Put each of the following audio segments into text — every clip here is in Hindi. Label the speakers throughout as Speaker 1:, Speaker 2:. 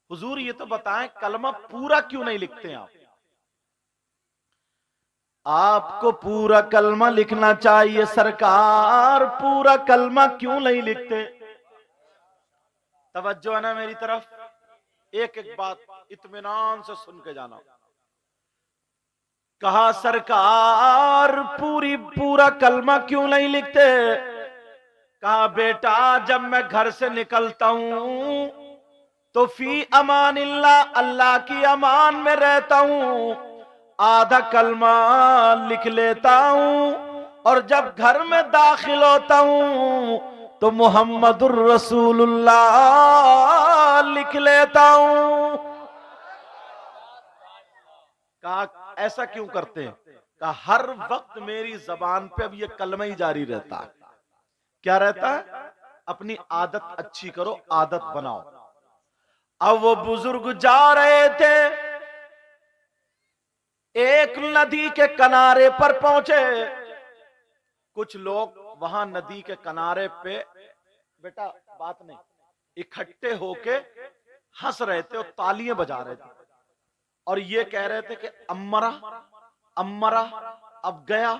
Speaker 1: हुजूर ये तो बताएं कलमा पूरा क्यों नहीं लिखते आप? आपको पूरा कलमा लिखना चाहिए सरकार, पूरा कलमा क्यों नहीं लिखते? तवज्जो है ना मेरी तरफ? एक एक बात इत्मीनान से सुन के जाना। कहा सरकार पूरा कलमा क्यों नहीं लिखते? कहा बेटा जब मैं घर से निकलता हूं तो फी अमानिल्लाह, अल्लाह की अमान में रहता हूं, आधा कलमा लिख लेता हूं, और जब घर में दाखिल होता हूं तो मुहम्मदुर रसूलुल्लाह लिख लेता हूं। कहा ऐसा क्यों करते हैं? कहा हर वक्त मेरी जबान पे अब ये कलमा ही जारी रहता है। क्या रहता है? अपनी आदत अच्छी करो, आदत बनाओ। अब वो बुजुर्ग जा रहे थे, एक नदी के किनारे पर पहुंचे। कुछ लोग वहां नदी के किनारे पे, बेटा बात नहीं, इकट्ठे होके हंस रहे थे और तालियां बजा रहे थे, और ये कह रहे थे कि अम्मरा अम्मरा, अब गया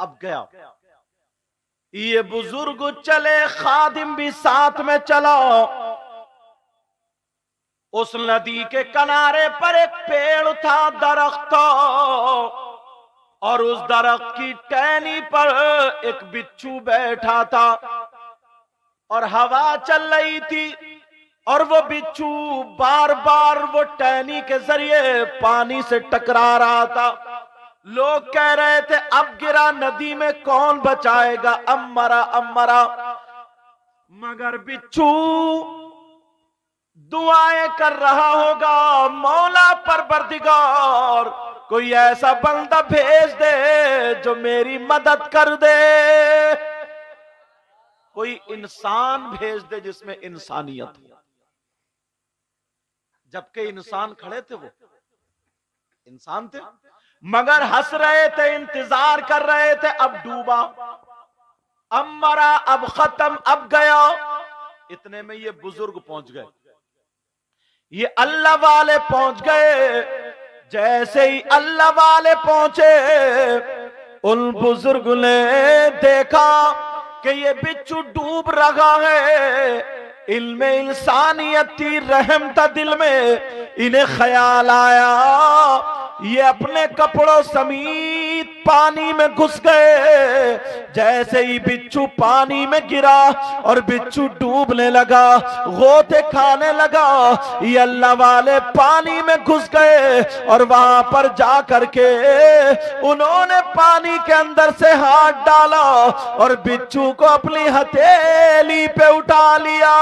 Speaker 1: अब गया। ये बुजुर्ग चले, खादिम भी साथ में चला। उस नदी के किनारे पर एक पेड़ था, दरख्त, और उस दरख्त की टहनी पर एक बिच्छू बैठा था, और हवा चल रही थी, और वो बिच्छू बार बार वो टहनी के जरिए पानी से टकरा रहा था। लोग कह रहे थे अब गिरा नदी में, कौन बचाएगा, अम्मरा अम्मरा। मगर बिच्छू दुआएं कर रहा होगा, मौला परवरदिगार कोई ऐसा बंदा भेज दे जो मेरी मदद कर दे, कोई इंसान भेज दे जिसमें इंसानियत हो। जबकि इंसान खड़े थे, वो इंसान थे, मगर हंस रहे थे, इंतजार कर रहे थे। अब डूबा, अब मरा, अब खत्म, अब गया। इतने में ये बुजुर्ग पहुंच गए, ये अल्लाह वाले पहुंच गए। जैसे ही अल्लाह वाले पहुंचे, उन बुजुर्ग ने देखा कि ये बिच्छू डूब रहा है। इल्मे इंसानियत थी, रहम था दिल में। इन्हें ख्याल आया, ये अपने कपड़ों समेत पानी में घुस गए। जैसे ही बिच्छू पानी में गिरा और बिच्छू डूबने लगा, गोते खाने लगा, ये अल्लाह वाले पानी में घुस गए, और वहां पर जा करके उन्होंने पानी के अंदर से हाथ डाला और बिच्छू को अपनी हथेली पे उठा लिया।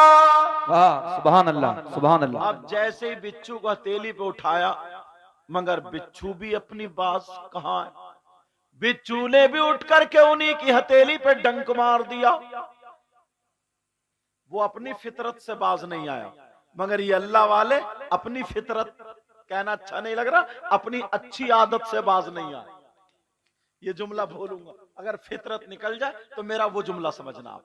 Speaker 2: वाह, सुभान अल्लाह, सुभान अल्लाह।
Speaker 1: अब जैसे ही बिच्छू को हथेली पे उठाया, मगर बिच्छू भी अपनी बात कहां है, बिच्छू ने भी उठ करके उन्हीं की हथेली पे डंक मार दिया। वो अपनी फितरत से बाज नहीं आया, मगर ये अल्लाह वाले अपनी फितरत, कहना अच्छा नहीं लग रहा, अपनी अच्छी आदत से बाज नहीं आए। ये जुमला बोलूंगा, अगर फितरत निकल जाए तो मेरा वो जुमला समझना आप।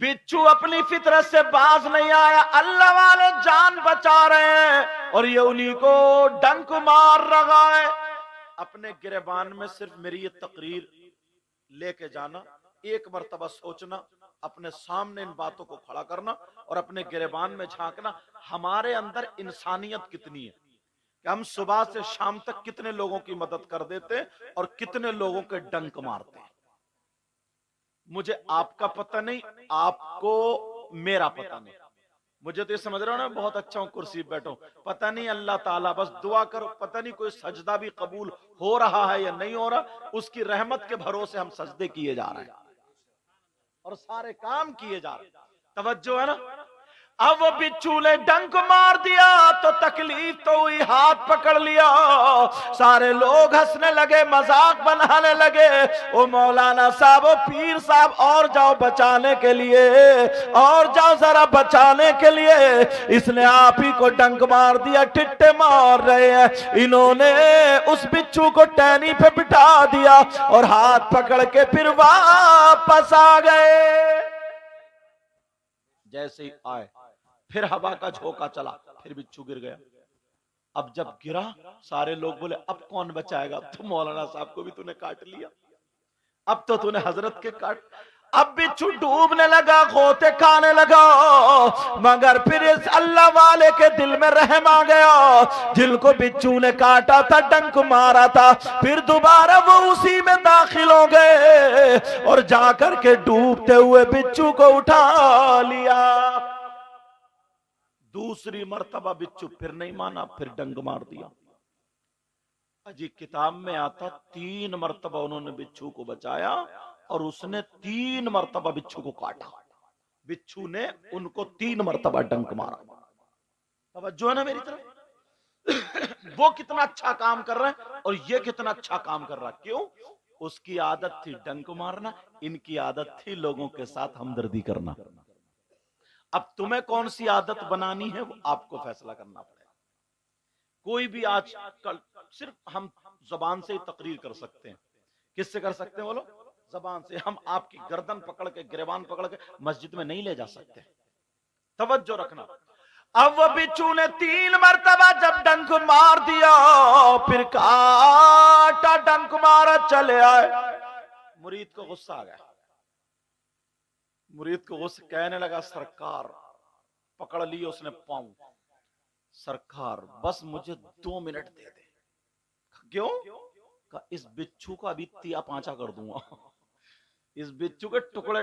Speaker 1: बिच्छू अपनी फितरत से बाज नहीं आया, अल्लाह वाले जान बचा रहे हैं, और ये उन्हीं को डंक मार रहा है। अपने गिरबान में सिर्फ मेरी ये तकरीर लेके जाना, एक मर्तबा सोचना, अपने सामने इन बातों को खड़ा करना और अपने गिरबान में झांकना, हमारे अंदर इंसानियत कितनी है कि हम सुबह से शाम तक कितने लोगों की मदद कर देते और कितने लोगों के डंक मारते हैं। मुझे आपका पता नहीं, आपको मेरा पता नहीं। मुझे तो ये समझ रहा हूं ना, बहुत अच्छा हूं, कुर्सी पे बैठो, पता नहीं अल्लाह ताला, बस दुआ करो, पता नहीं कोई सजदा भी कबूल हो रहा है या नहीं हो रहा। उसकी रहमत के भरोसे हम सजदे किए जा रहे हैं और सारे काम किए जा रहे हैं। तवज्जो है ना? अब वो बिच्छू ने डंक मार दिया तो तकलीफ तो हुई, हाथ पकड़ लिया, सारे लोग हंसने लगे, मजाक बनाने लगे। ओ मौलाना साहब, ओ पीर साहब, और जाओ बचाने के लिए, और जाओ जरा बचाने के लिए, इसने आप ही को डंक मार दिया, टिट्टे मार रहे हैं। इन्होंने उस बिच्छू को टहनी पे बिठा दिया और हाथ पकड़ के फिर वापस आ गए। जैसे ही आए फिर हवा का झोंका चला, फिर बिच्छू गिर गया। अब जब गिरा, सारे लोग बोले अब कौन बचाएगा, अब तो मौलाना साहब को भी तूने काट लिया, अब तो तूने हजरत के काट। अब बिच्छू डूबने लगा, गोते खाने लगा, मगर फिर इस अल्लाह वाले के दिल में रहम आ गया। जिनको बिच्छू ने काटा था, डंक मारा था, फिर दोबारा वो उसी में दाखिल हो गए और जाकर के डूबते हुए बिच्छू को उठा लिया। दूसरी मर्तबा बिच्छू फिर नहीं माना, फिर डंक मार दिया। अजी किताब में आता 3 मर्तबा उन्होंने बिच्छू को बचाया और उसने 3 मर्तबा बिच्छू को काटा। बिच्छू ने उनको 3 मर्तबा डंक मारा। तवज्जो है ना मेरी तरफ? वो कितना अच्छा काम कर रहा है और ये कितना अच्छा काम कर रहा है। क्यों? उसकी आदत थी डंक मारना, इनकी आदत थी लोगों के साथ हमदर्दी करना। अब तुम्हें कौन सी आदत बनानी है वो आपको फैसला करना पड़ेगा। कोई भी आज कल सिर्फ हम जबान से ही तकरीर कर सकते हैं। किससे कर सकते हैं बोलो? जबान से। हम आपकी गर्दन पकड़ के, गिरबान पकड़ के मस्जिद में नहीं ले जा सकते। तवज्जो रखना। अब वो बिच्छू ने 3 मर्तबा जब डंक मार दिया, फिर काटा, डंक मारा, चले आए। मुरीद को गुस्सा आ गया। मुरीद को गुस्सा, कहने लगा सरकार, पकड़ ली उसने पांव, सरकार बस मुझे 2 मिनट दे दे। क्यों? का इस बिच्छू का अभी तिया पांचा कर दूंगा, इस बिच्छू के टुकड़े।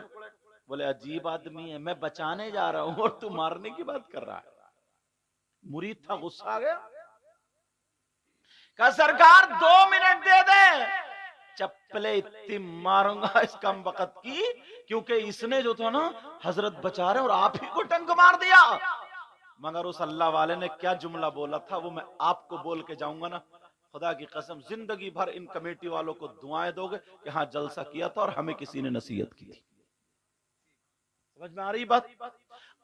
Speaker 1: बोले अजीब आदमी है, मैं बचाने जा रहा हूं और तू मारने की बात कर रहा है। मुरीद था, गुस्सा आ गया, कहा सरकार 2 मिनट दे दे, चप्पले इतनी मारूंगा इस कम वक्त की, क्योंकि इसने जो था ना हजरत बचा रहे और आप ही को टंक मार दिया। मगर उस अल्लाह वाले ने क्या जुमला बोला था वो मैं आपको बोल के जाऊंगा ना, खुदा की कसम जिंदगी भर इन कमेटी वालों को दुआएं दोगे कि हाँ जलसा किया था और हमें किसी ने नसीहत की थी। समझ में आ रही बात?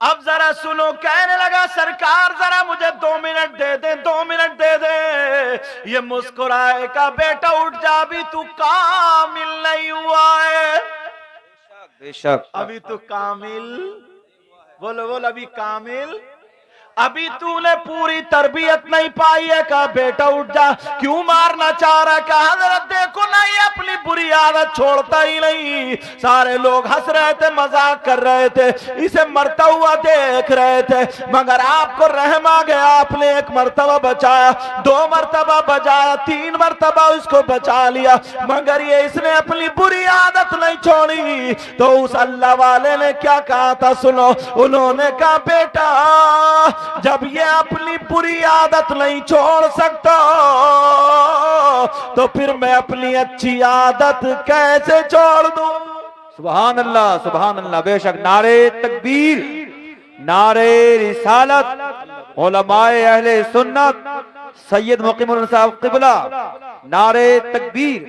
Speaker 1: अब जरा सुनो, कहने लगा सरकार जरा मुझे 2 मिनट दे दे, 2 मिनट दे दे। ये मुस्कुराए का बेटा उठ जा, अभी तू कामिल नहीं हुआ है।
Speaker 2: बेशक
Speaker 1: अभी तू कामिल, बोलो बोलो, अभी कामिल, अभी तूने पूरी तरबियत नहीं पाई है। का बेटा उठ जा, क्यों मारना चाह रहा? कहा हजरत देखो ना ये अपनी बुरी आदत छोड़ता ही नहीं। सारे लोग हंस रहे थे, मजाक कर रहे थे, इसे मरता हुआ देख रहे थे, मगर आपको रहम आ गया, आपने 1 मर्तबा बचाया, 2 मर्तबा बचाया, 3 मर्तबा उसको बचा लिया, मगर ये इसने अपनी बुरी आदत नहीं छोड़ी। तो उस अल्लाह वाले ने क्या कहा था सुनो, उन्होंने कहा बेटा जब ये अपनी बुरी आदत नहीं छोड़ सकता तो फिर मैं अपनी अच्छी आदत कैसे छोड़ दूं?
Speaker 2: सुभान अल्लाह, सुभान अल्लाह। बेशक नारे तकबीर, नारे रिसालत, उलमाए अहले सुन्नत, सैयद मुकीमुल साहब क़िबला, नारे तकबीर,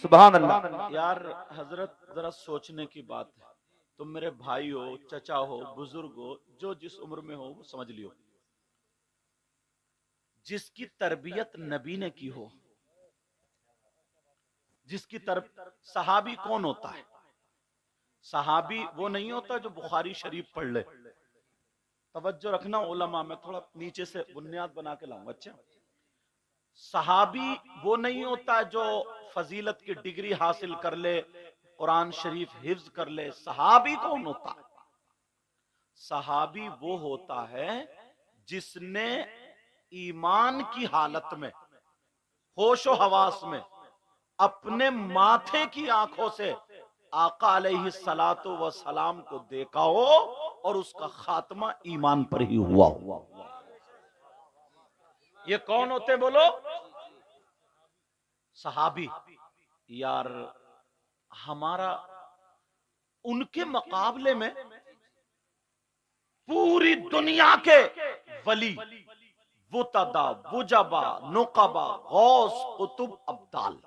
Speaker 2: सुभान अल्लाह।
Speaker 1: यार हजरत जरा सोचने की बात है, तुम मेरे भाई हो, चचा हो, बुजुर्ग हो, जो जिस उम्र में हो वो समझ लियो, जिसकी तरबियत नबी ने की हो, जिसकी सहाबी कौन होता है? सहाबी वो नहीं होता जो बुखारी शरीफ पढ़ ले। तवज्जो रखना उलमा, मैं थोड़ा नीचे से बुनियाद बना के लाऊंगा। अच्छा, सहाबी वो नहीं होता जो फजीलत की डिग्री हासिल कर ले, कुरान शरीफ हिफ्ज कर ले। सहाबी कौन होता है? सहाबी वो होता है जिसने ईमान की हालत में, होशो हवास में, अपने माथे की आंखों से आका अलैहिस्सलातु व सलाम को देखा हो और उसका खात्मा ईमान पर ही हुआ हो। ये कौन होते बोलो? सहाबी। यार हमारा उनके मुकाबले में पूरी दुनिया के वली, वुतदा, वुजबा, नुकबा, गौस, कुतुब, अब्दाल,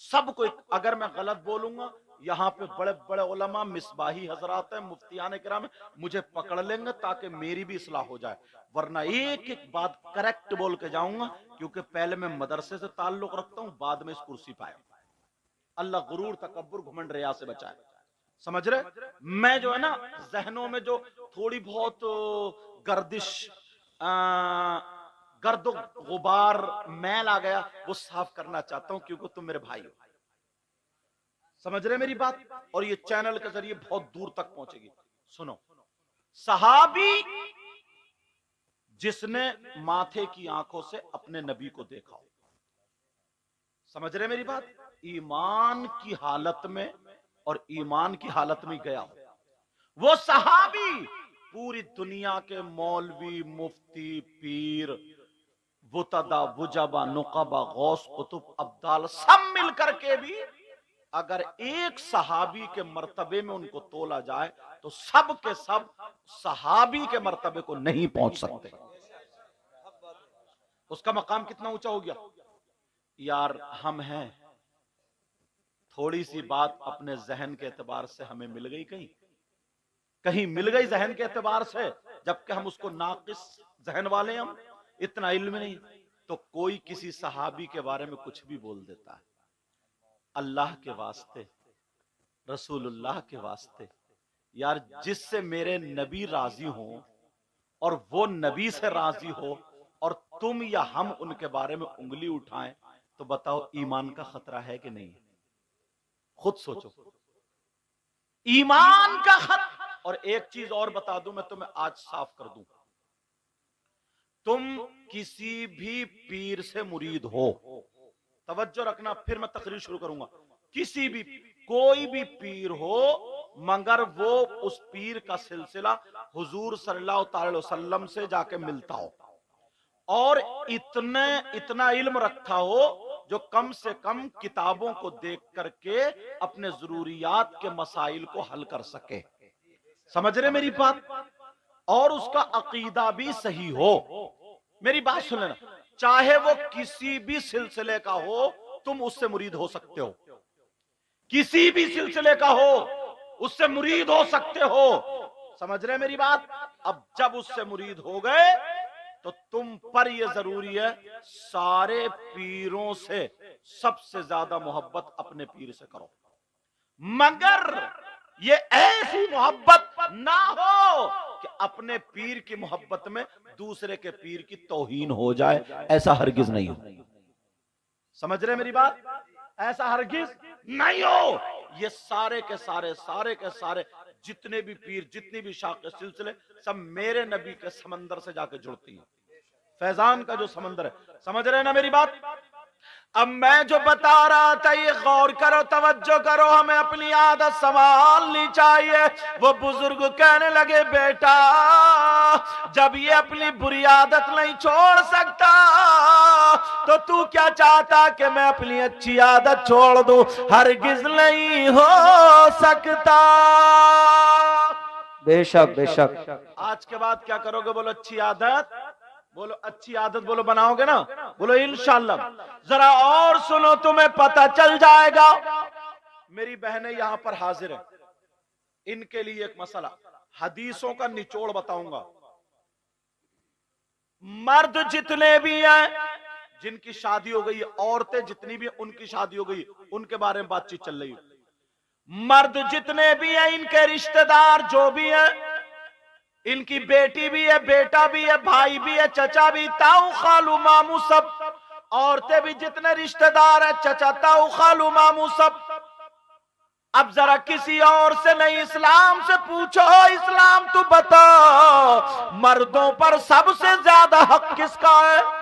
Speaker 1: सबको, अगर मैं गलत बोलूंगा यहाँ पे बड़े बड़े उलमा, मिसबाही हजरात हैं, मुफ्तियान किराम हैं, मुझे पकड़ लेंगे ताकि मेरी भी इस्लाह हो जाए, वरना एक एक बात करेक्ट बोल के जाऊंगा, क्योंकि पहले मैं मदरसे से ताल्लुक रखता हूं, बाद में इस कुर्सी पाया। अल्लाह गुरूर, तकब्बुर, घमंड, रिया से बचाए। समझ रहे? मैं जो है ना जहनों में जो थोड़ी बहुत गर्दिश, गर्द गुबार, मैल आ गया, वो साफ करना चाहता हूं, क्योंकि तुम मेरे भाई हो। समझ रहे मेरी बात? और ये चैनल के जरिए बहुत दूर तक पहुंचेगी। सुनो, सहाबी जिसने माथे की आंखों से अपने नबी को देखा हो, समझ रहे मेरी बात? ईमान की हालत में और ईमान की हालत में गया हो, वो सहाबी पूरी दुनिया के मौलवी, मुफ्ती, पीर, वुतदा, वुजबा, नुकबा, गौस, कुतुब, अब्दाल सब मिलकर के भी अगर एक सहाबी के मर्तबे में उनको तोला जाए तो सब के सब सहाबी के मर्तबे को नहीं पहुंच सकते। उसका मकाम कितना ऊंचा हो गया यार। हम हैं, थोड़ी सी बात अपने जहन के एतबार से हमें मिल गई, कहीं कहीं मिल गई जहन के एतबार से, जबकि हम उसको नाकिस जहन वाले, हम इतना इल्म नहीं, तो कोई किसी सहाबी के बारे में कुछ भी बोल देता है। अल्लाह के वास्ते, रसूलुल्लाह के वास्ते यार, जिससे मेरे नबी राजी हो और वो नबी से राजी हो और तुम या हम उनके बारे में उंगली उठाएं, तो बताओ ईमान का खतरा है कि नहीं? खुद सोचो, ईमान का खतरा। और एक चीज और बता दूं, मैं तुम्हें आज साफ कर दूं, तुम किसी भी पीर से मुरीद हो, तवज्जो रखना, फिर मैं तकरीर शुरू करूंगा। किसी भी, कोई भी पीर हो, मगर वो उस पीर का सिलसिला हुजूर सल्लल्लाहु अलैहि वसल्लम से जाके मिलता हो और इतना इल्म रखा हो जो कम से कम किताबों को देख करके अपने जरूरियात के मसाइल को हल कर सके। समझ रहे मेरी बात? और उसका अकीदा भी सही हो। मेरी बात सुन लेना, चाहे वो किसी भी सिलसिले का हो, तुम उससे मुरीद हो सकते हो। किसी भी सिलसिले का हो, उससे मुरीद हो सकते हो। समझ रहे मेरी बात? अब जब उससे मुरीद हो गए तो तुम पर यह जरूरी है, सारे पीरों से सबसे ज्यादा मोहब्बत अपने पीर से करो, मगर ये ऐसी मोहब्बत ना हो कि अपने पीर की मोहब्बत में दूसरे के पीर की तौहीन हो जाए, ऐसा हरगिज नहीं हो। समझ रहे मेरी बात? ऐसा हरगिज नहीं हो। ये सारे के सारे जितने भी पीर, जितनी भी शाखे सिलसिले, सब मेरे नबी के समंदर से जाके जुड़ती हैं। फैजान का जो समंदर है, समझ रहे ना मेरी बात? अब मैं जो बता रहा था, ये गौर करो, तवज्जो करो, हमें अपनी आदत संभालनी चाहिए। वो बुजुर्ग कहने लगे, बेटा जब ये अपनी बुरी आदत नहीं छोड़ सकता तो तू क्या चाहता कि मैं अपनी अच्छी आदत छोड़ दूं? हरगिज नहीं हो सकता।
Speaker 2: बेशक बेशक।
Speaker 1: आज के बाद क्या करोगे? बोलो अच्छी आदत, बोलो अच्छी आदत, बोलो बनाओगे ना? बोलो इंशाअल्लाह। जरा और सुनो, तुम्हें पता चल जाएगा। मेरी बहनें यहां पर हाजिर है, इनके लिए एक मसला, हदीसों का निचोड़ बताऊंगा। मर्द जितने भी हैं जिनकी शादी हो गई, औरतें जितनी भी उनकी शादी हो गई, उनके बारे में बातचीत चल रही है। मर्द जितने भी हैं, इनके रिश्तेदार जो भी हैं, इनकी बेटी भी है, बेटा भी है, भाई भी है, चचा भी, ताऊ खालू मामू सब। औरतें भी जितने रिश्तेदार है, चचा ताऊ खालू मामू सब। अब जरा किसी और से नहीं, इस्लाम से पूछो, इस्लाम तू बता, मर्दों पर सबसे ज्यादा हक किसका है?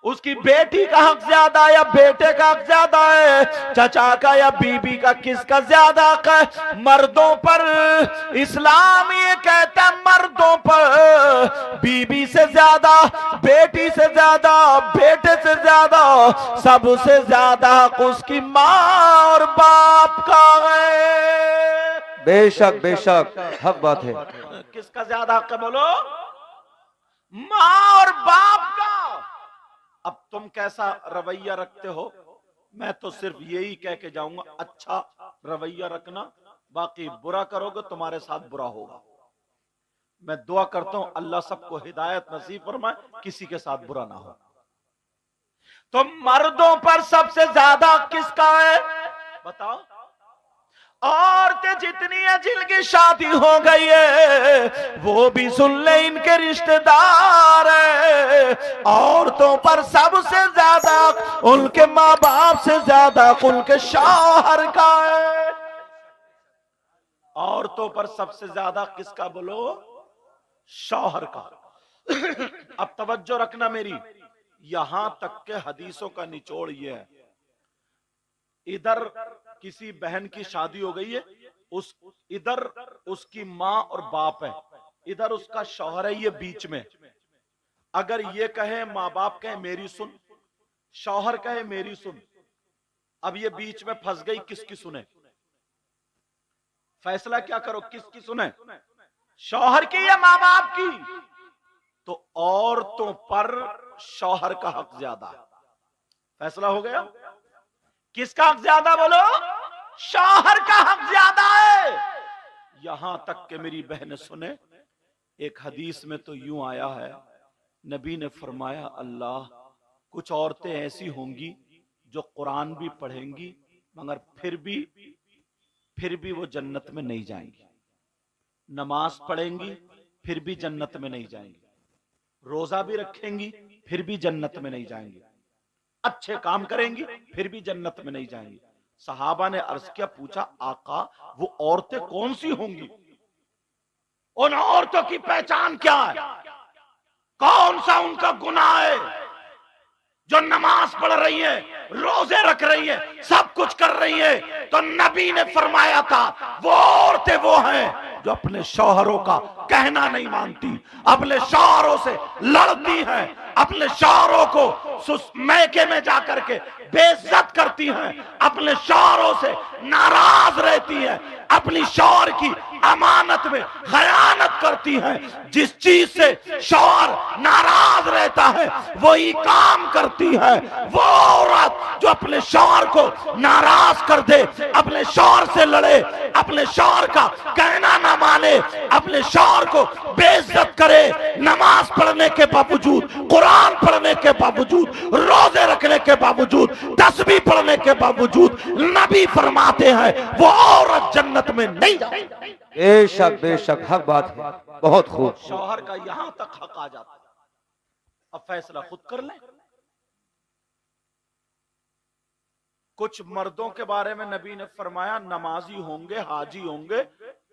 Speaker 1: उसकी बेटी का हक ज्यादा है या बेटे का हक ज्यादा है? चचा का या बीबी का, किसका ज्यादा हक है? मर्दों पर इस्लाम ये कहता है, मर्दों पर बीबी से ज्यादा, बेटी से ज्यादा, बेटे से ज्यादा, सबसे ज्यादा हक उसकी माँ और बाप का है।
Speaker 2: बेशक बेशक, हक बात है।
Speaker 1: किसका ज्यादा हक है? बोलो, माँ और बाप का। अब तुम कैसा रवैया रखते हो, मैं तो सिर्फ यही कह के जाऊंगा, अच्छा रवैया रखना, बाकी बुरा करोगे तुम्हारे साथ बुरा होगा। मैं दुआ करता हूं अल्लाह सबको हिदायत नसीब फरमाए, किसी के साथ बुरा ना हो। तो मर्दों पर सबसे ज्यादा किसका है? बताओ। औरतें जितनी है जिनकी शादी हो गई है वो भी सुन ले इनके रिश्तेदार है। औरतों पर सबसे ज्यादा उनके माँ बाप से ज्यादा उनके शौहर का है। औरतों पर सबसे ज्यादा किसका बोलो? शौहर का। अब तवज्जो रखना मेरी, यहां तक के हदीसों का निचोड़ ये है, इधर किसी बहन की शादी हो गई है, इधर उसकी माँ और बाप है, इधर उसका शौहर है, ये बीच में। अगर ये कहे, माँ बाप कहे मेरी सुन, शौहर कहे मेरी सुन, अब ये बीच में फंस गई, किसकी सुने? फैसला क्या करो, किसकी सुने? शौहर की या माँ बाप की? तो औरतों पर शौहर का हक ज्यादा है। फैसला हो गया, किसका हक ज्यादा बोलो? शौहर का हक ज्यादा है। यहां तक कि मेरी बहन सुने, एक हदीस में तो यूं आया है, नबी ने फरमाया अल्लाह, कुछ औरतें ऐसी होंगी जो कुरान भी पढ़ेंगी मगर फिर भी वो जन्नत में नहीं जाएंगी। नमाज पढ़ेंगी फिर भी जन्नत में नहीं जाएंगी, रोजा भी रखेंगी फिर भी जन्नत में नहीं जाएंगी, अच्छे काम करेंगी फिर भी जन्नत में नहीं जाएंगी। सहाबा ने अर्ज किया, पूछा आका वो औरतें कौन सी होंगी? उन औरतों की पहचान क्या है? कौन सा उनका गुनाह है जो नमाज पढ़ रही है, रोजे रख रही है, सब कुछ कर रही है? तो नबी ने फरमाया था वो औरतें वो हैं जो अपने शौहरों का कहना नहीं मानती, अपने शौहरों से लड़ती हैं, अपने शौहरों को मैके में जाकर के बेइज्जत करती हैं, अपने शौहरों से नाराज रहती हैं, अपनी शौहर की अमानत में खयानत करती हैं। जिस चीज से शौहर नाराज रहता है वही काम करती है। वो औरत जो अपने शौहर को नाराज कर दे, अपने शौहर से लड़े, अपने शौहर का कहना ना माने, अपने शौहर को बेइज्जत करे, नमाज पढ़ने के बावजूद, कुरान पढ़ने के बावजूद, रोजे रखने के बावजूद, तस्बीह पढ़ने के बावजूद, नबी फरमाते हैं वो औरत जन्नत में नहीं जाएगी।
Speaker 2: बेशक बेशक हक बात है, बहुत खूब।
Speaker 1: शौहर का यहां तक हक आ जाता है। अब फैसला खुद कर लें। कुछ मर्दों के बारे में नबी ने फरमाया नमाजी होंगे, हाजी होंगे,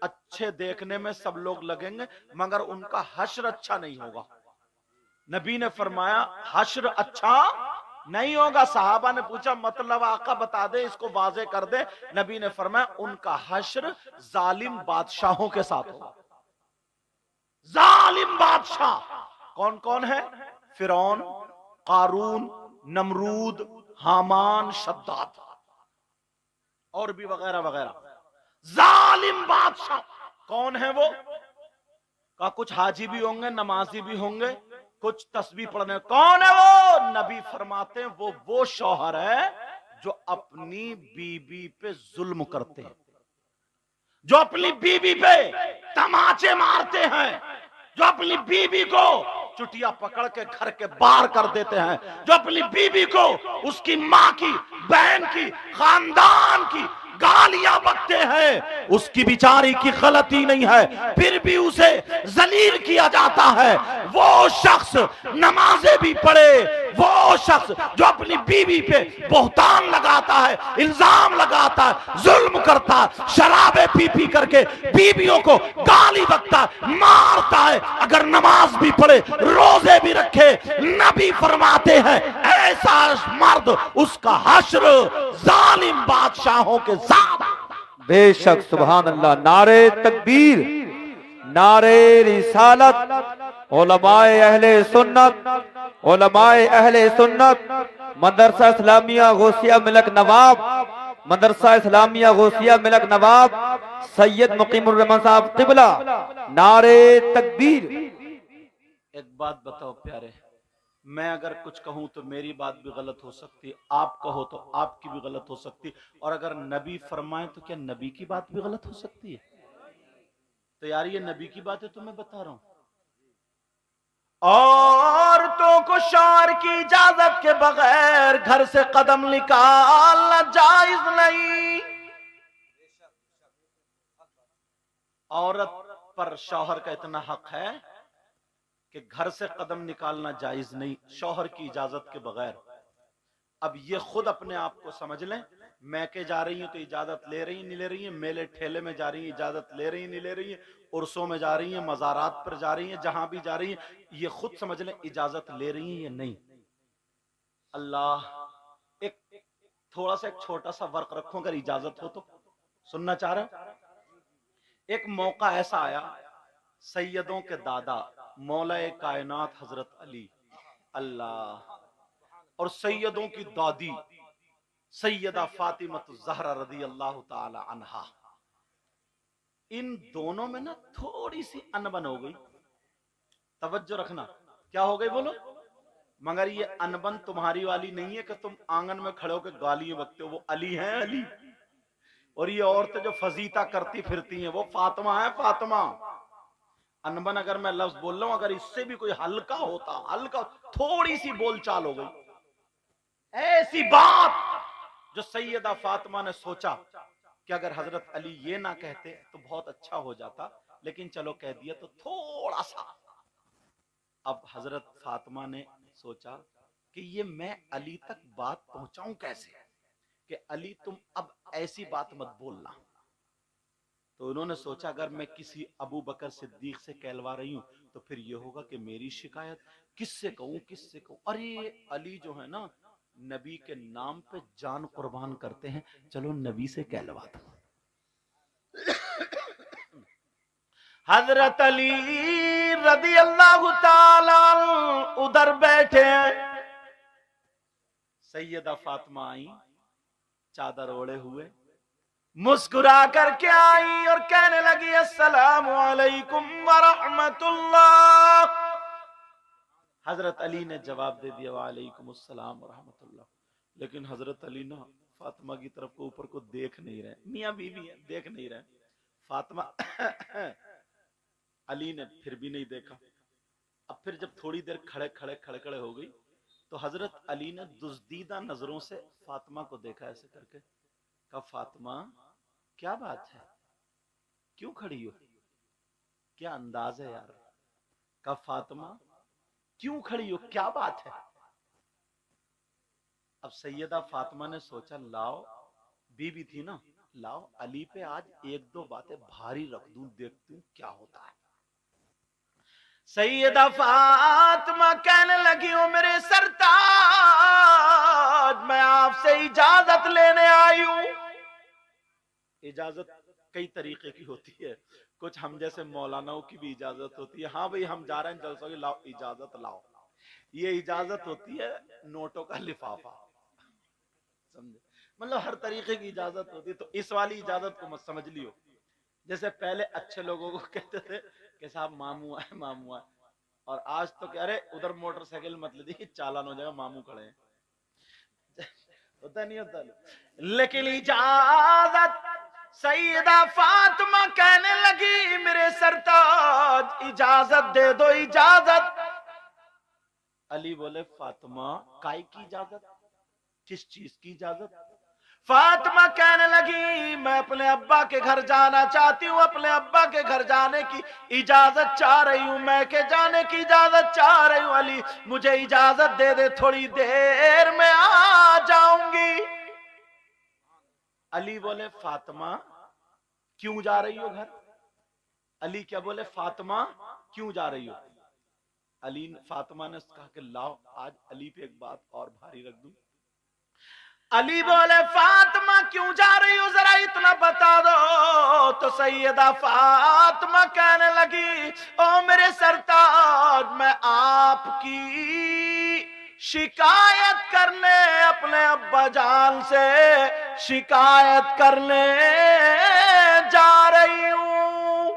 Speaker 1: अच्छे देखने में सब लोग लगेंगे मगर उनका हश्र अच्छा नहीं होगा। नबी ने फरमाया हश्र अच्छा नहीं होगा। साहबा ने पूछा मतलब आका बता दे, इसको वाजे कर दे। नबी ने फरमाया उनका हश्र जालिम बादशाहों के साथ होगा। जालिम बादशाह कौन कौन है? फिरौन, कारून, नमरूद, हामान, शद्दाद और भी वगैरह वगैरह। जालिम बादशाह कौन है वो? का कुछ हाजी भी होंगे, नमाजी भी होंगे, कुछ तस्बीह पढ़ने। कौन है वो? नबी फरमाते हैं वो शौहर है जो अपनी बीबी पे जुल्म करते हैं, जो अपनी बीबी पे तमाचे मारते हैं, जो अपनी बीबी को चुटिया पकड़ के घर के बाहर कर देते हैं, जो अपनी बीबी को उसकी माँ की, बहन की, खानदान की गालियां बकते हैं। उसकी बिचारी की गलती नहीं है फिर भी उसे जलील किया जाता है। वो शख्स नमाजें भी पढ़े, वो शख्स जो अपनी बीवी पे बोहतान लगाता है, इल्जाम लगाता है, जुल्म करता है, शराबे पी पी करके बीवियों को गाली बकता, मारता है, अगर नमाज भी पढ़े, रोजे भी रखे, नबी फरमाते हैं ऐसा मर्द उसका हश्र जालिम बादशाहों के साथ।
Speaker 2: बेशक सुभान अल्लाह। नारे तकबीर, नारे रिसालत, उलमाए अहले सुन्नत, उलमाए अहले सुन्नत, मदरसा इस्लामिया गौसिया मिलक नवाब, मदरसा इस्लामिया गौसिया मिलक नवाब सैयद मुकीमुर रहमान साहब क़िबला, नारे तकबीर।
Speaker 1: एक बात बताओ प्यारे, मैं अगर कुछ कहूं तो मेरी बात भी गलत हो सकती है, आप कहो तो आपकी भी गलत हो सकती है, और अगर नबी फरमाए तो क्या नबी की बात भी गलत हो सकती है? तो यार ये नबी की बात है तो मैं बता रहा हूं। औरतों को शौहर की इजाजत के बगैर घर से कदम निकालना जायज नहीं। औरत पर शौहर का इतना हक है कि घर से कदम निकालना जायज नहीं शौहर की इजाजत के बगैर। अब ये खुद अपने आप को समझ लें, मैके जा रही हैं तो इजाजत ले रही नहीं ले रही हैं, मेले ठेले में जा रही हैं इजाजत ले रही नहीं ले रही हैं, उर्सों में जा रही हैं, मज़ारात पर जा रही हैं, जहां भी जा रही हैं, ये खुद समझ लें इजाजत ले रही हैं या नहीं। अल्लाह एक थोड़ा सा एक छोटा सा वर्क रखो, अगर इजाजत हो तो सुनना चाह रहे। एक मौका ऐसा आया, सैयदों के दादा मौलाए कायनात हजरत अली अल्लाह और सैयदों की दादी सैयदा फातिमा ज़हरा रज़ी अल्लाह ताला अन्हा, इन दोनों में ना थोड़ी सी अनबन हो गई। तवज्जो रखना, क्या हो गई बोलो। मगर ये अनबन तुम्हारी वाली नहीं है कि तुम आंगन में खड़े होकर गालियां बकते हो, वो अली हैं अली। और ये औरतें जो फजीता करती फिरती हैं वो फातिमा है फातिमा। अनबन अगर मैं लफ्ज बोल रहा हूं, अगर इससे भी कोई हल्का होता, हल्का थोड़ी सी बोलचाल हो गई, ऐसी बात जो सैयदा फातिमा ने सोचा कि अगर हजरत अली ये ना कहते तो बहुत अच्छा हो जाता, लेकिन चलो कह दिया तो थोड़ा सा। अब हजरत फातिमा ने सोचा कि ये मैं अली तक बात पहुंचाऊं कैसे, कि अली तुम अब ऐसी बात मत बोलना। तो उन्होंने सोचा अगर मैं किसी अबू बकर सिद्दीक से कहलवा रही हूं तो फिर ये होगा कि मेरी शिकायत किससे कहूं किससे कहूं। अरे अली जो है ना नबी के नाम पे जान कुर्बान करते हैं, चलो नबी से कहलवा दो। हजरत अली रज़ी अल्लाह ताला उधर बैठे हैं, सैयदा फातिमा आई चादर ओढ़े हुए, मुस्कुरा करके आई और कहने लगी अस्सलामु अलैकुम व रहमतुल्लाह। हजरत अली ने जवाब दे दिया वालेकुम अस्सलाम व रहमतुल्लाह। लेकिन हजरत अली ना फातिमा की तरफ को ऊपर को देख नहीं रहे, मियां बीवी है देख नहीं रहे। फातिमा अली ने फिर भी नहीं देखा। अब फिर जब थोड़ी देर खड़े खड़े हो गई तो हजरत अली ने दुज़दीदा नजरों से फातिमा को देखा ऐसे करके, कहा फातिमा क्या बात है, क्यों खड़ी हो, क्या अंदाज है यार। कहा फातिमा क्यों खड़ी हो, क्या बात है। अब सैयदा फातिमा ने सोचा लाओ, बीबी थी ना, लाओ अली पे आज एक दो बातें भारी रख दूं, देखती हूं क्या होता है। सैयदा फातिमा कहने लगी हो मेरे सरताज, मैं आपसे इजाजत लेने आई हूं। इजाजत कई तरीके की होती है, कुछ हम जैसे मौलानाओं की भी इजाजत होती है, हाँ भाई हम जा रहे हैं जलसों की, लाओ इजाजत लाओ। ये इजाजत होती है नोटों का लिफाफा, समझे, मतलब हर तरीके की इजाजत होती है। तो इस वाली इजाजत को मत समझ लियो। जैसे पहले अच्छे लोगों को कहते थे कि साहब मामू आए मामू आए, और आज तो कह रहे उधर मोटरसाइकिल मत ले दी चालान हो जाएगा, मामू खड़े हैं। होता नहीं होता। लेकिन इजाजत सैयदा फातिमा कहने लगी मेरे सरताज इजाजत दे दो इजाजत। अली बोले फातिमा काय की इजाजत, किस चीज की इजाजत। फातिमा कहने लगी मैं अपने अब्बा के घर जाना चाहती हूँ, अपने अब्बा के घर जाने की इजाजत चाह रही हूँ, मैं के जाने की इजाजत चाह रही हूँ। अली मुझे इजाजत दे दे, थोड़ी देर में आ जाऊंगी। अली बोले फातिमा क्यों जा रही हो घर। अली क्या बोले फातिमा क्यों जा रही हो। अली फातिमा ने कहा कि लाओ आज अली पे एक बात और भारी रख दूं। अली बोले फातिमा क्यों जा रही हो जरा इतना बता दो। तो सैयदा फातिमा कहने लगी ओ मेरे सरताज मैं आपकी शिकायत करने अपने अब्बा जान से शिकायत करने जा रही हूं।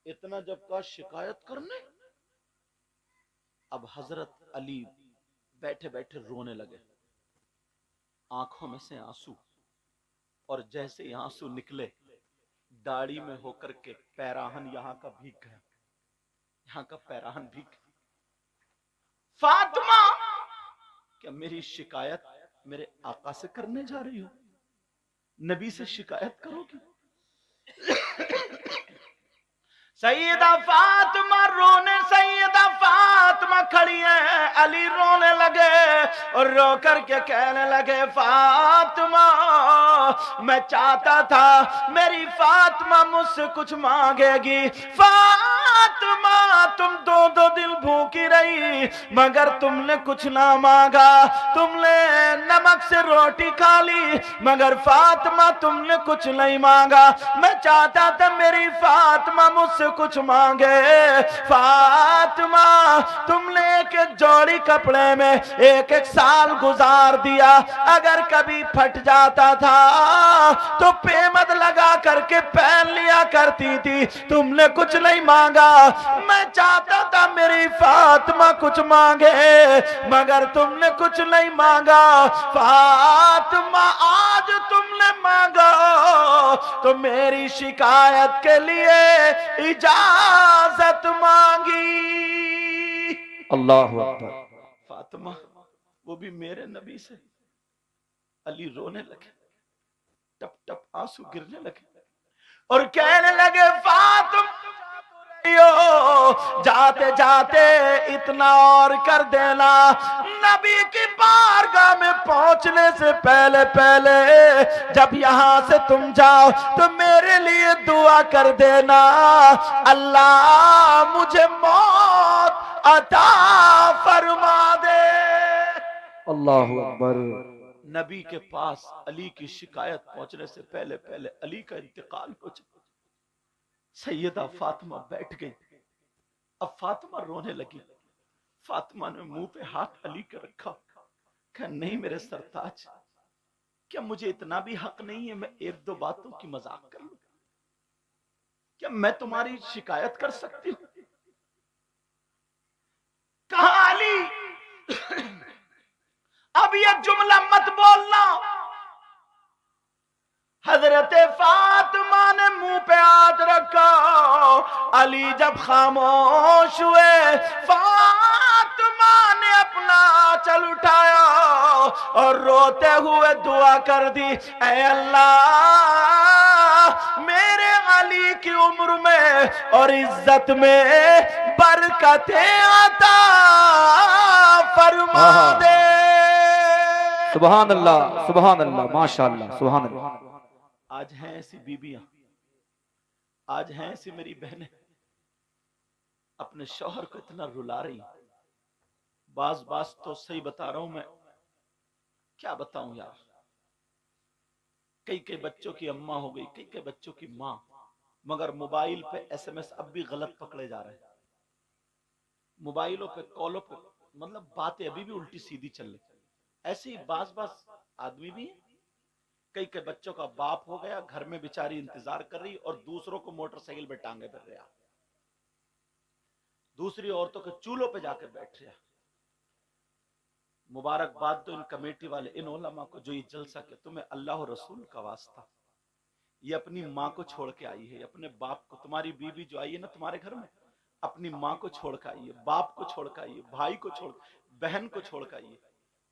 Speaker 1: इतना जब कहा शिकायत करने, अब हजरत अली बैठे बैठे रोने लगे, आंखों में से आंसू, और जैसे आंसू निकले दाढ़ी में होकर के पैराहन यहां का भीग गया, यहां का पैराहन भीग गया। फातिमा क्या मेरी शिकायत मेरे आका से करने जा रही हो, नबी से शिकायत करोगी। सैयदा फातिमा रोने, सैयदा फातिमा खड़ी है, अली रोने लगे और रो करके कहने लगे, फातिमा मैं चाहता था मेरी फातिमा मुझसे कुछ मांगेगी। फातिमा तुम दो दिन भूखी रही मगर तुमने कुछ ना मांगा, तुमने नमक से रोटी खा ली मगर फातिमा तुमने कुछ नहीं मांगा। मैं चाहता था मेरी फातिमा मुझसे कुछ मांगे। फातिमा तुमने एक एक जोड़ी कपड़े में एक एक साल गुजार दिया, अगर कभी फट जाता था तो पेमद लगा करके पहन लिया करती थी, तुमने कुछ नहीं मांगा। मैं चाहता था मेरी फातिमा कुछ मांगे मगर तुमने कुछ नहीं मांगा। फातिमा आज तुमने मांगा तो मेरी शिकायत के लिए इजाजत मांगी।
Speaker 2: अल्लाहु अकबर।
Speaker 1: फातिमा वो भी मेरे नबी से। अली रोने लगे, टप टप आंसू गिरने लगे और कहने लगे, फातिमा जाते जाते इतना और कर देना, नबी की बारगाह में पहुंचने से पहले पहले जब यहां से तुम जाओ तो मेरे लिए दुआ कर देना, अल्लाह मुझे मौत अता फरमा दे।
Speaker 2: अल्लाहु अकबर।
Speaker 1: नबी के पास अली की शिकायत पहुंचने से पहले पहले अली का इंतकाल हो जाए। सैयदा फातिमा बैठ गई। अब फातिमा रोने लगी। फातिमा ने मुंह पे हाथ अली के रखा, कहा, नहीं मेरे सरताज, क्या मुझे इतना भी हक नहीं है मैं एक दो बातों की मजाक कर लूं? क्या मैं तुम्हारी शिकायत कर सकती हूं? कहा अली अब यह जुमला मत बोलना। हजरत फातिमा ने मुंह पे हाथ रखा। अली जब खामोश हुए, फातिमा ने अपना आंचल उठाया और रोते हुए दुआ कर दी, ऐ अल्लाह मेरे अली की उम्र में और इज्जत में बरकतें अता फरमा दे।
Speaker 2: सुभान अल्लाह, सुभान अल्लाह, माशाअल्लाह, सुभान अल्लाह।
Speaker 1: आज हैं ऐसी बीबियां, आज हैं ऐसी मेरी बहनें अपने शौहर को इतना रुला रही। बाज तो सही बता रहा हूं मैं, क्या बताऊं यार। कई बच्चों की अम्मा हो गई, कई बच्चों की मां, मगर मोबाइल पे एसएमएस अब भी गलत पकड़े जा रहे हैं। मोबाइलों पे कॉलों पे मतलब बातें अभी भी उल्टी सीधी चल रही। ऐसे ही बाज आदमी भी है। कई बच्चों का बाप हो गया, घर में बेचारी इंतजार कर रही और दूसरों को मोटरसाइकिल पे टांगे फिर रहा, दूसरी औरतों के चूल्हों पे जाकर बैठ रहा। मुबारकबाद तो इन कमेटी वाले, इन उलमा को जो ये जलसा के, तुम्हें अल्लाह और रसूल का वास्ता, ये अपनी माँ को छोड़ के आई है, अपने बाप को। तुम्हारी बीवी जो आई है ना तुम्हारे घर में, अपनी माँ को छोड़ के आई है, बाप को छोड़ के आई है, भाई को छोड़, बहन को छोड़ के आई है।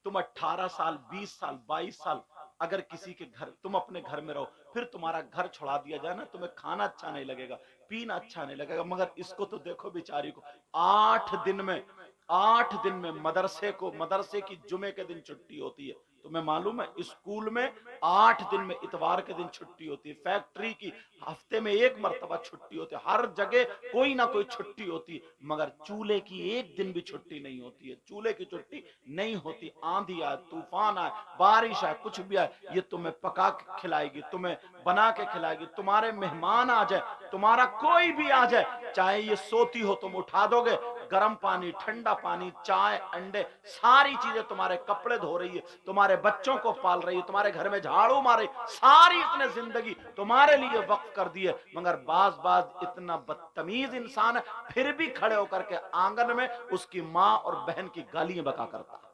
Speaker 1: तुम 18 साल 20 साल 22 साल अगर किसी के घर, तुम अपने घर में रहो, फिर तुम्हारा घर छोड़ा दिया जाए ना, तुम्हें खाना अच्छा नहीं लगेगा, पीना अच्छा नहीं लगेगा। मगर इसको तो देखो बेचारी को, 8 दिन में मदरसे की जुमे के दिन छुट्टी होती है। तुम्हें मालूम है स्कूल में 8 दिन में इतवार के दिन छुट्टी होती है, फैक्ट्री की हफ्ते में 1 मर्तबा छुट्टी होती है, हर जगह कोई ना कोई छुट्टी होती है। मगर चूल्हे की 1 दिन भी छुट्टी नहीं होती है, चूल्हे की छुट्टी नहीं होती। आंधी आए, तूफान आए, बारिश आए, कुछ भी आए, ये तुम्हें पका के खिलाएगी, तुम्हें बना के खिलाएगी। तुम्हारे मेहमान आ जाए, तुम्हारा कोई भी आ जाए, चाहे ये सोती हो तुम उठा दोगे, गर्म पानी, ठंडा पानी, चाय, अंडे, सारी चीजें, तुम्हारे कपड़े धो रही है, तुम्हारे बच्चों को पाल रही है, तुम्हारे घर में झाड़ू मारे, सारी इसने जिंदगी तुम्हारे लिए वक्फ कर दी है। मगर बाज इतना बदतमीज इंसान है, फिर भी खड़े होकर के आंगन में उसकी माँ और बहन की गालियां बका करता है।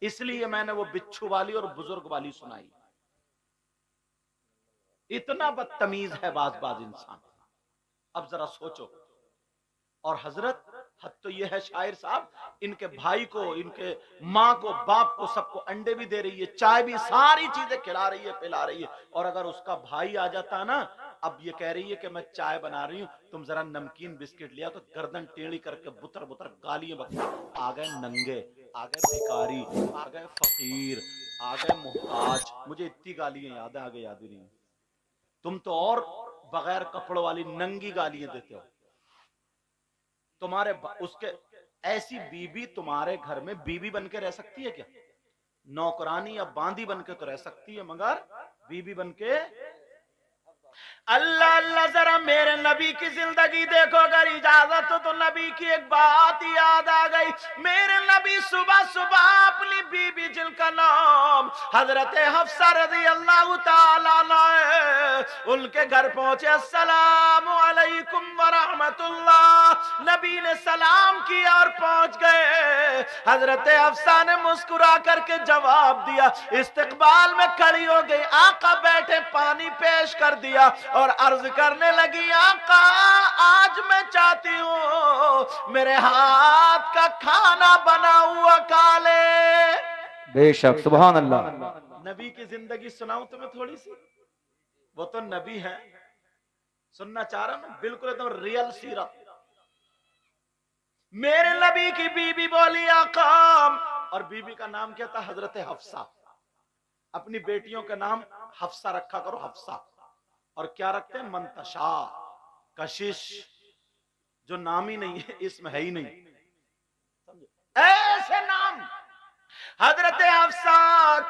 Speaker 1: इसलिए मैंने वो बिच्छू वाली और बुजुर्ग वाली सुनाई। इतना बदतमीज है बाज इंसान। अब जरा सोचो। और हजरत हद तो यह है शायर साहब, इनके भाई को, इनके माँ को, बाप को, सबको अंडे भी दे रही है, चाय भी, सारी चीजें खिला रही है, पिला रही है। और अगर उसका भाई आ जाता ना अब ये कह रही है कि मैं चाय बना रही हूँ, तुम जरा नमकीन बिस्किट लिया, तो गर्दन टेढ़ी करके बुतर बुतर गालियां बकती। आ गए नंगे, आ गए भिखारी, आ गए फकीर, आ गए मोहताज। मुझे इतनी गालियां याद है, आगे याद ही नहीं। तुम तो और बगैर कपड़ों वाली नंगी गालियां देते हो। तुम्हारे उसके ऐसी बीबी तुम्हारे घर में बीबी बन के रह सकती है क्या? नौकरानी या बांदी बन के तो रह सकती है, मगर बीबी बन के। अल्लाह अल्लाह, जरा मेरे नबी की जिंदगी देखो, अगर इजाजत हो तो नबी की एक बात याद आ गई। मेरे नबी सुबह सुबह अपनी बीबी जिनका नाम हजरत हफ्सा रज़ी अल्लाह ताला अन्हा, उनके घर पहुंचे। अस्सलामु अलैकुम व रहमतुल्लाह, नबी ने सलाम किया और पहुंच गए। हजरत हफ्सा ने मुस्कुरा करके जवाब दिया, इस्तकबाल में खड़ी हो गई। आका बैठे, पानी पेश कर दिया और अर्ज करने लगी, आका आज मैं चाहती हूँ मेरे हाथ का खाना बना हुआ खा ले।
Speaker 2: बेशक, सुभान अल्लाह।
Speaker 1: नबी की जिंदगी सुनाऊं तुम्हें थोड़ी सी? वो तो नबी है, सुनना चाह रहा हूं, बिल्कुल एकदम रियल सीरत। मेरे नबी की बीबी बोली, आका, और बीबी का नाम क्या था? हजरत हफ्सा। अपनी बेटियों का नाम हफ्सा रखा करो, हफ्सा। और क्या रखते हैं? मंतशा, कशिश, जो नाम ही नहीं है, इसमें है ही नहीं, समझे? ऐसे नाम। हजरत हफ्सा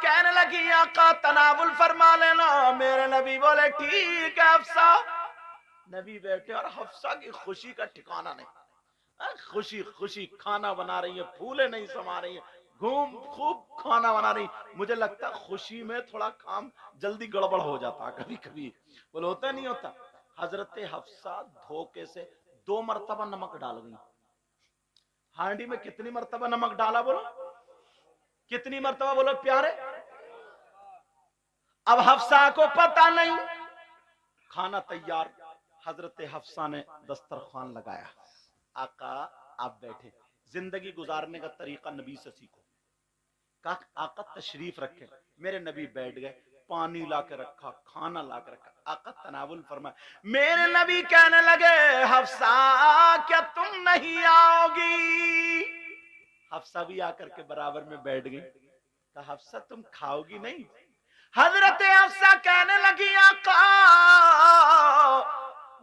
Speaker 1: कहने लगी, आका तनावुल फरमा लेना। मेरे नबी बोले, ठीक है हफ्सा। नबी बैठे और हफ्सा की खुशी का ठिकाना नहीं। खुशी खुशी खाना बना रही है, फूले नहीं समा रही है, घूम खूब खाना बना रही। मुझे लगता खुशी में थोड़ा काम जल्दी गड़बड़ हो जाता कभी कभी, बोलो होता नहीं होता। हजरत हफ्सा धोखे से 2 मरतबा नमक डाल गई। हांडी में कितनी मरतबा नमक डाला बोलो? कितनी मरतबा बोलो प्यारे? अब हफ्सा को पता नहीं। खाना तैयार, हजरत हफ्सा ने दस्तरखान लगाया। आका आप बैठे, जिंदगी गुजारने का तरीका नबी से सीखो। आका तशरीफ रखे। मेरे नबी बैठ गए, पानी ला के रखा, खाना ला के रखा। आका तनावुल फरमाए। मेरे नबी कहने लगे, हफ्सा क्या तुम नहीं आओगी? हफ्सा भी आकर के बराबर में बैठ गई। कहा, हफ्सा तुम खाओगी नहीं? हजरत हफ्सा कहने लगी, आका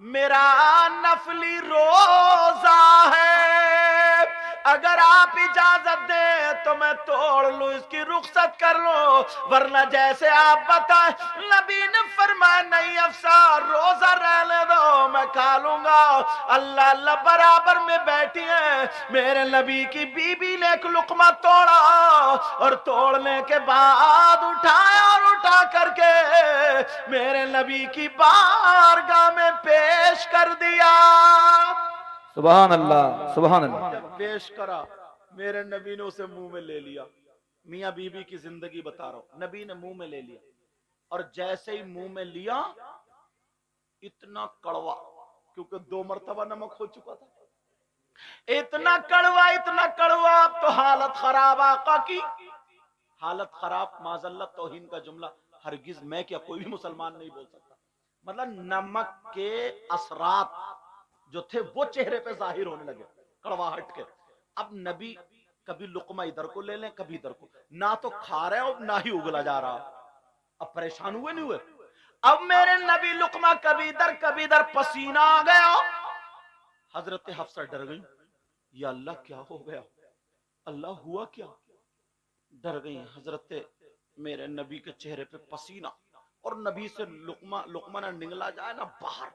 Speaker 1: मेरा नफली रोजा है, अगर आप इजाजत दे तो मैं तोड़ लूं, इसकी रुखसत कर लो, वरना जैसे आप बताएं। नबी ने फरमाया, नहीं अफसा, रोजा रहने दो, मैं खा लूंगा। अल्लाह अल्लाह बराबर में बैठी है। मेरे नबी की बीबी ने एक लुकमा तोड़ा और तोड़ने के बाद उठाया और उठा करके मेरे नबी की बारगाह में पेश कर दिया।
Speaker 2: सुभान अल्लाह, सुभान अल्लाह।
Speaker 1: जब पेश करा, मेरे नबी ने उसे मुंह में ले लिया। मियां बीबी की जिंदगी बता रहा हूं, नबी ने मुंह में ले लिया और जैसे ही मुंह में लिया, इतना कड़वा, क्योंकि 2 मरतबा नमक हो चुका था, इतना कड़वा, अब तो हालत खराब। आका की हालत खराब, माजल्लत तौहीन का जुमला हरगिज मैं क्या कोई भी मुसलमान नहीं बोल सकता। मतलब नमक के असरात जो थे वो चेहरे पे जाहिर होने लगे, कड़वाहट के। अब नबी कभी लुकमा इधर को ले लें, कभी इधर को, ना तो खा रहे हो ना ही उगला जा रहा। अब परेशान हुए नहीं हुए? अब मेरे नबी लुकमा कभी इधर पसीना आ गया। हजरत हफ्सा डर गई, या अल्लाह क्या हो गया, अल्लाह हुआ क्या? डर गई। हजरत मेरे नबी के चेहरे पे पसीना, और नबी से लुकमा ना निगला जाए ना बाहर।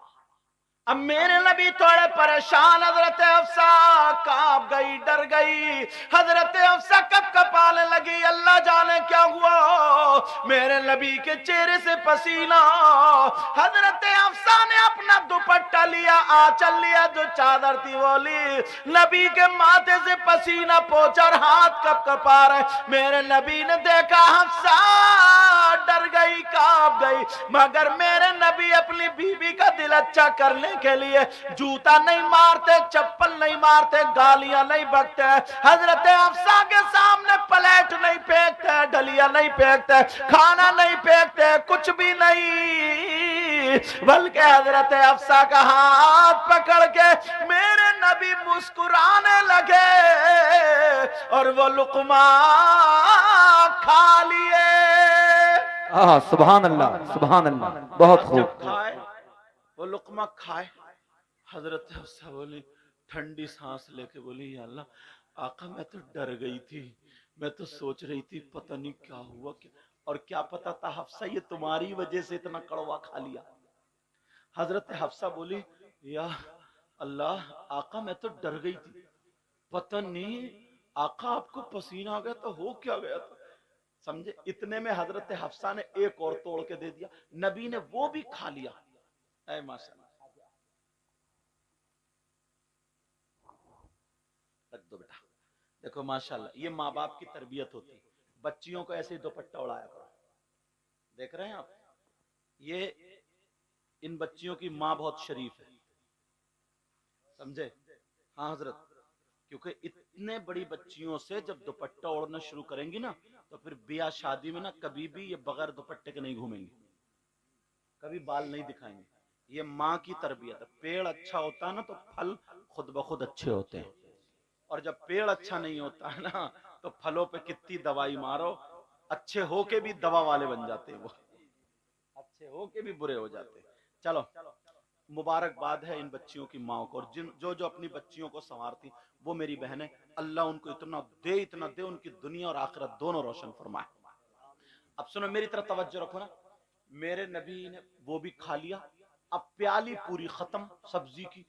Speaker 1: अब मेरे नबी थोड़े परेशान, हजरत हफ्सा कांप गई, डर गई। हजरत हफ्सा कपकपाने लगी, अल्लाह जाने क्या हुआ, मेरे नबी के चेहरे से पसीना। हजरत हफ्सा ने अपना दुपट्टा लिया, आंचल लिया, जो चादर थी वो ली, नबी के माथे से पसीना पोंछा और हाथ कपकपा रहे। मेरे नबी ने देखा हफ्सा डर गई, कांप गई, मगर मेरे नबी अपनी बीबी का दिल अच्छा करने के लिए जूता नहीं मारते, चप्पल नहीं मारते, गालियां नहीं बकते, हजरत हफ्सा के सामने प्लेट नहीं फेंकते, डलिया नहीं फेंकते, खाना नहीं फेंकते, कुछ भी नहीं। बल्कि हजरत हफ्सा का हाथ पकड़ के मेरे नबी मुस्कुराने लगे और वो लुकमा खा लिए।
Speaker 2: सुभान अल्लाह, सुभान अल्लाह, बहुत
Speaker 1: जब
Speaker 2: खूब।
Speaker 1: खाए वो लुकमा खाए, हजरत हफ्सा बोली ठंडी सांस लेके बोली, या अल्लाह आका मैं तो डर गई थी, मैं तो सोच रही थी पता नहीं क्या हुआ क्या, और क्या पता था हफ्सा ये तुम्हारी वजह से इतना कड़वा खा लिया। हजरत हफ्सा बोली या अल्लाह आका मैं तो डर गई थी, पता नहीं आका आपको पसीना आ गया तो हो क्या गया था। समझे, इतने में हजरत हफ्सा ने एक और तोड़ के दे दिया, नबी ने वो भी खा लिया। ऐ माशाल्लाह, रख दो बेटा। देखो माशाल्लाह ये माँ बाप की तरबियत होती है, बच्चियों को ऐसे ही दुपट्टा उड़ाया करो। देख रहे हैं आप, ये इन बच्चियों की माँ बहुत शरीफ है, समझे। हाँ हजरत, क्योंकि इतने बड़ी बच्चियों से जब दुपट्टा ओढ़ना शुरू करेंगी ना तो फिर ब्याह शादी में ना कभी भी ये बगैर दुपट्टे के नहीं घूमेंगी, कभी बाल नहीं दिखाएंगे। ये माँ की तरबियत है। पेड़ अच्छा होता है ना तो फल खुद ब खुद अच्छे होते हैं, और जब पेड़ अच्छा नहीं होता है ना तो फलों पे कितनी दवाई मारो, अच्छे होके भी दवा वाले बन जाते हैं, वो अच्छे होके भी बुरे हो जाते हैं। चलो, मुबारकबाद है इन बच्चियों की माओ को, और जिन जो जो अपनी बच्चियों को संवारती वो मेरी बहनें, अल्लाह उनको इतना दे उनकी दुनिया और आखिरत दोनों रोशन फरमाए। अब सुनो, मेरी तरफ तवज्जो रखो ना। मेरे नबी ने वो भी खा लिया, अब प्याली पूरी खत्म सब्जी की।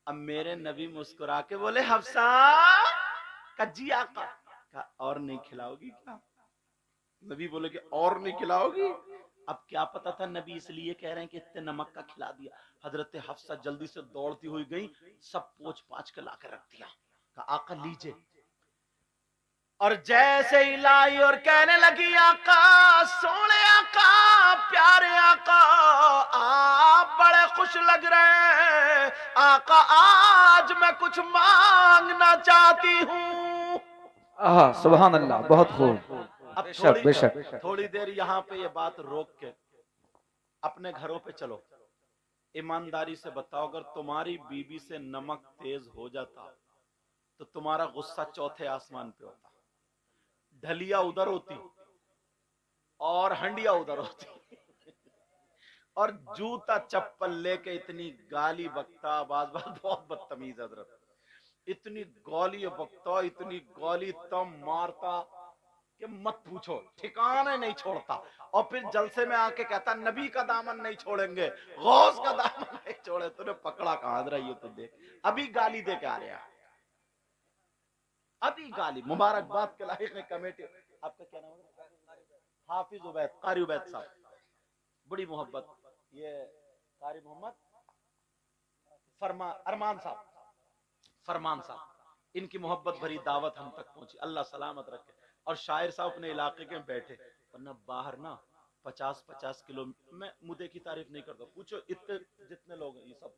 Speaker 1: अब मेरे नबी मुस्कुरा के बोले हफ्सा कज्जी आका का और नहीं खिलाओगी क्या? नबी बोले कि और नहीं खिलाओगी? अब क्या पता था नबी इसलिए कह रहे हैं कि इतने नमक का खिला दिया। हजरत हफ्सा जल्दी से दौड़ती हुई गई, सब पोंछ पाछ के लाकर रख दिया, कहा आका लीजिए। और जैसे ही लाई और कहने लगी आका सोने आका प्यारे आका आप बड़े खुश लग रहे हैं, आका आज मैं कुछ मांगना चाहती हूँ।
Speaker 2: सुभान अल्लाह, बहुत खूब।
Speaker 1: अब
Speaker 2: बेशक बेशक।
Speaker 1: थोड़ी देर यहाँ पे ये बात रोक के अपने घरों पे चलो। ईमानदारी से बताओ, अगर तुम्हारी बीबी से नमक तेज हो जाता तो तुम्हारा गुस्सा चौथे आसमान पे होता, ढलिया उधर होती और हंडिया उधर होती और जूता चप्पल लेके इतनी गाली बकता, बाज बाज बहुत बदतमीज हजरत, इतनी गाली बकता, इतनी गाली तम मारता कि मत पूछो, ठिकाने नहीं छोड़ता। और फिर जलसे में आके कहता नबी का दामन नहीं छोड़ेंगे, गौस का दामन नहीं छोड़े। तूने पकड़ा कहां रहा, ये तो देख, अभी गाली दे के आ रहा, अभी गाली। मुबारकबाद के लायक में कमेटी, आपका क्या नाम है? हाफिज उबैद, कारी उबैद साहब, बड़ी मोहब्बत। ये कारी मोहम्मद अरमान साहब, फरमान साहब, इनकी मोहब्बत भरी दावत हम तक पहुंची, अल्लाह सलामत रखे। और शायर साहब अपने इलाके के बैठे, वरना बाहर ना 50-50 किलो, मैं मुद्दे की तारीफ नहीं करता, पूछो इतने जितने लोग हैं ये सब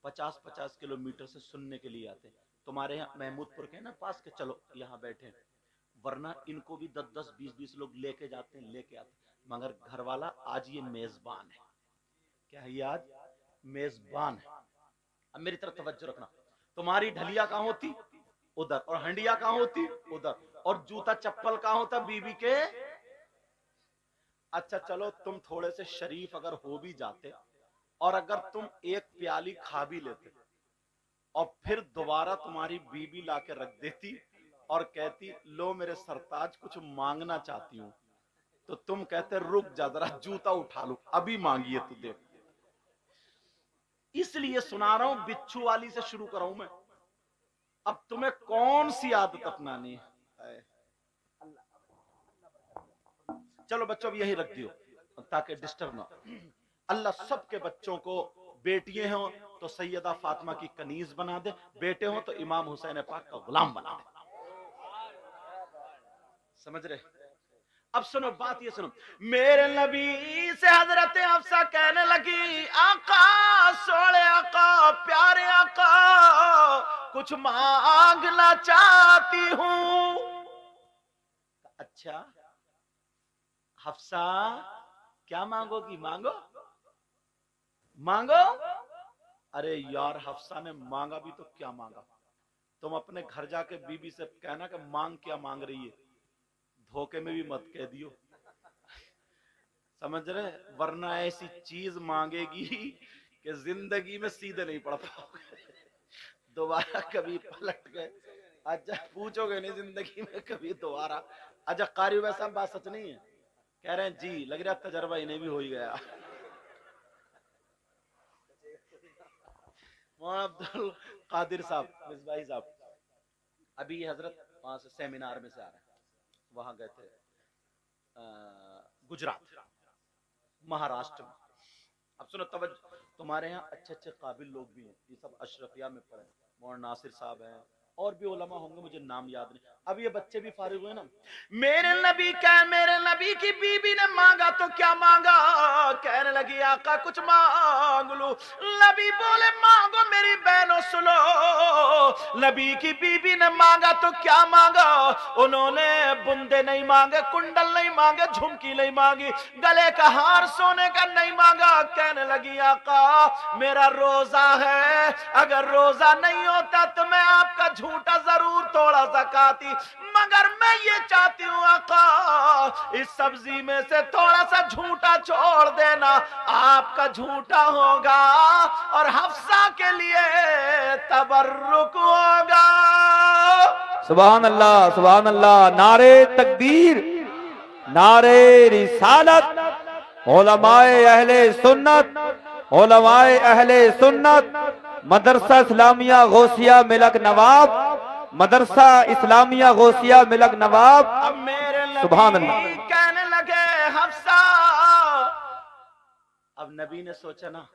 Speaker 1: 50-50 किलोमीटर से सुनने के लिए आते। तुम्हारे यहाँ महमूदपुर के ना पास के, चलो यहाँ बैठे, वरना इनको भी 10-10 20-20 लोग लेके जाते हैं, लेके आते। मगर घर वाला आज ये मेजबान है, क्या है ये आज मेजबान है। अब मेरी तरफ तवज्जो रखना, तुम्हारी ढलिया कहां होती? उधर। और हंडिया कहां होती? उधर। और जूता चप्पल कहां होता बीबी के? अच्छा चलो, तुम थोड़े से शरीफ अगर हो भी जाते और अगर तुम एक प्याली खा भी लेते और फिर दोबारा तुम्हारी बीबी लाके रख देती और कहती लो मेरे सरताज कुछ मांगना चाहती हूं, तो तुम कहते रुक जा जरा जूता उठा लू, अभी मांगिए तू देख। इसलिए सुना रहा हूं, बिच्छू वाली से शुरू कराऊं मैं। अब तुम्हें कौन सी आदत अपनानी है? चलो बच्चों, अब यही रख दियो ताकि डिस्टर्ब ना। अल्लाह सबके बच्चों को, बेटियां हो तो सैयदा फातिमा की कनीज बना दे, बेटे हो तो इमाम हुसैन पाक का गुलाम बना दे। समझ रहे? अब सुनो बात, ये सुनो, मेरे नबी से हजरत हफ्सा कहने लगी आका सोने आका प्यारे आका कुछ मांगना चाहती हूं। अच्छा हफ्सा क्या मांगोगी? मांगो। मांगो। अरे यार हफ्सा ने मांगा भी तो क्या मांगा। तुम अपने घर जाके बीबी से कहना कि मांग क्या मांग रही है, धोखे में भी मत कह दियो, समझ रहे, वरना ऐसी चीज मांगेगी कि जिंदगी में सीधे नहीं पड़ पाओगे, दोबारा कभी पलट गए। अच्छा पूछोगे नहीं जिंदगी में कभी दोबारा। अच्छा कारी वैसा बात सच नहीं है, कह रहे हैं जी, लग रहा तजर्बा इन्हें भी हो ही गया। मौलाना अब्दुल कादिर साहब, मिसबाही साहब, अभी हजरत वहां से सेमिनार में से आ रहे हैं, वहां गए थे गुजरात महाराष्ट्र में। अब सुनो तवज्जो, तुम्हारे यहाँ अच्छे अच्छे काबिल लोग भी हैं, ये सब अशरफिया में पढ़े, मौलाना नासिर साहब हैं और भी उलमा होंगे, मुझे नाम याद नहीं। अब ये बच्चे भी फारिग हुए ना, मेरे नबी की बीबी ने मांगा तो क्या मांगा, कहने लगी आका कुछ मांग लो। नबी बोले मांगो मेरी बहनों सुनो। नबी की बीबी ने मांगा तो क्या मांगा, उन्होंने बुंदे नहीं मांगे, कुंडल नहीं मांगे, झुमकी नहीं मांगी, गले का हार सोने का नहीं मांगा। कहने लगी आका मेरा रोजा है, अगर रोजा नहीं होता तो मैं आपका झूठा जरूर थोड़ा सा खाती, मगर मैं ये चाहती हूँ आका इस सब्जी में से थोड़ा सा झूठा छोड़ देना, आपका झूठा होगा और हफ्सा के लिए तबर्रुक होगा।
Speaker 2: सुभान अल्लाह, सुभान अल्लाह। नारे तकबीर, नारे रिसालत, उलमाए अहले सुन्नत, उलमाए अहले सुन्नत, मदरसा इस्लामिया गौसिया मिलक नवाब, मदरसा इस्लामिया गौसिया मिलक नवाब।
Speaker 1: अब मेरे
Speaker 2: सुभान
Speaker 1: नबी
Speaker 2: अल्लाह।
Speaker 1: कहने लगे हफ्सा, अब नबी ने सोचा ना